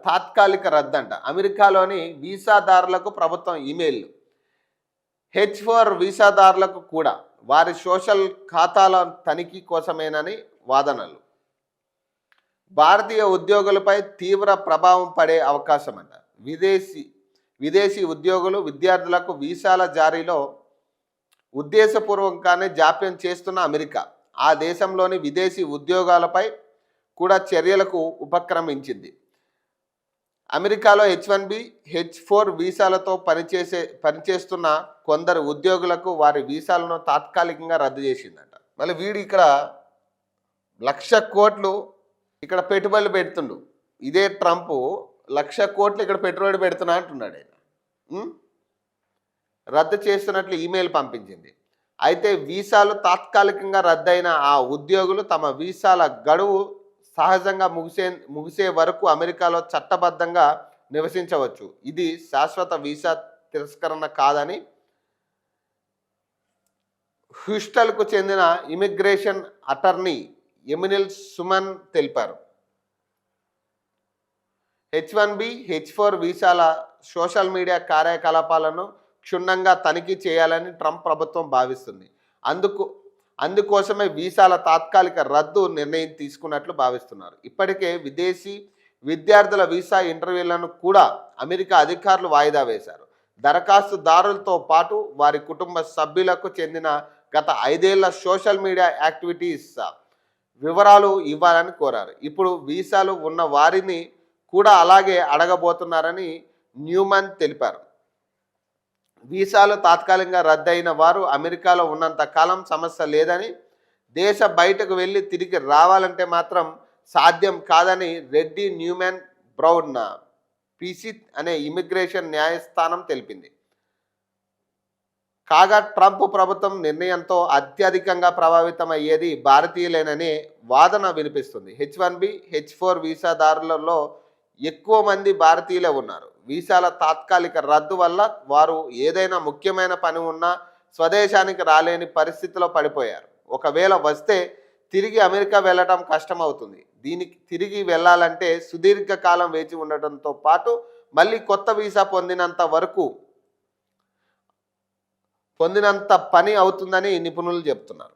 తాత్కాలిక రద్దంట. అమెరికాలోని వీసాదారులకు ప్రభుత్వం ఇమెయిల్. H4 వీసాదారులకు కూడా వారి సోషల్ ఖాతాల తనిఖీ కోసమేనని వాదనలు. భారతీయ ఉద్యోగులపై తీవ్ర ప్రభావం పడే అవకాశమంట. విదేశీ ఉద్యోగులు విద్యార్థులకు వీసాల జారీలో ఉద్దేశపూర్వకంగానే జాప్యం చేస్తున్న అమెరికా ఆ దేశంలోని విదేశీ ఉద్యోగాలపై కూడా చర్యలకు ఉపక్రమించింది. అమెరికాలో H1B, H4 వీసాలతో పనిచేస్తున్న కొందరు ఉద్యోగులకు వారి వీసాలను తాత్కాలికంగా రద్దు చేసిందట. మళ్ళీ వీడు ఇక్కడ 1,00,000 కోట్లు ఇక్కడ పెట్టుబడులు పెడుతుండు. ఇదే ట్రంప్ 1,00,000 కోట్లు ఇక్కడ పెట్టుబడి పెడుతున్నా అంటున్నాడు ఆయన. రద్దు చేస్తున్నట్లు ఈమెయిల్ పంపించింది. అయితే వీసాలు తాత్కాలికంగా రద్దయిన ఆ ఉద్యోగులు తమ వీసాల గడువు సహజంగా ముగిసే వరకు అమెరికాలో చట్టబద్ధంగా నివసించవచ్చు. ఇది శాశ్వత వీసా తిరస్కరణ కాదని హ్యూస్టన్కు చెందిన ఇమిగ్రేషన్ అటార్నీ ఎమినిల్ సుమన్ తెలిపారు. H1B, H4 వీసాల సోషల్ మీడియా కార్యకలాపాలను క్షుణ్ణంగా తనిఖీ చేయాలని ట్రంప్ ప్రభుత్వం భావిస్తుంది. అందుకోసమే వీసాల తాత్కాలిక రద్దు నిర్ణయం తీసుకున్నట్లు భావిస్తున్నారు. ఇప్పటికే విదేశీ విద్యార్థుల వీసా ఇంటర్వ్యూలను కూడా అమెరికా అధికారులు వాయిదా వేశారు. దరఖాస్తుదారులతో పాటు వారి కుటుంబ సభ్యులకు చెందిన గత 5 ఏళ్ల సోషల్ మీడియా యాక్టివిటీస్ వివరాలు ఇవ్వాలని కోరారు. ఇప్పుడు వీసాలు ఉన్న వారిని కూడా అలాగే అడగబోతున్నారని న్యూమన్ తెలిపారు. వీసాలు తాత్కాలికంగా రద్దయిన వారు అమెరికాలో ఉన్నంత కాలం సమస్య లేదని, దేశ బయటకు వెళ్ళి తిరిగి రావాలంటే మాత్రం సాధ్యం కాదని రెడ్డి న్యూమన్ బ్రౌన్ పీసీ అనే ఇమిగ్రేషన్ న్యాయస్థానం తెలిపింది. కాగా ట్రంప్ ప్రభుత్వం నిర్ణయంతో అత్యధికంగా ప్రభావితమయ్యేది భారతీయులేననే వాదన వినిపిస్తుంది. H1B, H4 వీసాదారులలో ఎక్కువ మంది భారతీయులే ఉన్నారు. వీసాల తాత్కాలిక రద్దు వల్ల వారు ఏదైనా ముఖ్యమైన పని ఉన్నా స్వదేశానికి రాలేని పరిస్థితిలో పడిపోయారు. ఒకవేళ వస్తే తిరిగి అమెరికా వెళ్ళటం కష్టమవుతుంది. దీనికి తిరిగి వెళ్ళాలంటే సుదీర్ఘకాలం వేచి ఉండటంతో పాటు మళ్ళీ కొత్త వీసా పొందినంత పని అవుతుందని నిపుణులు చెప్తున్నారు.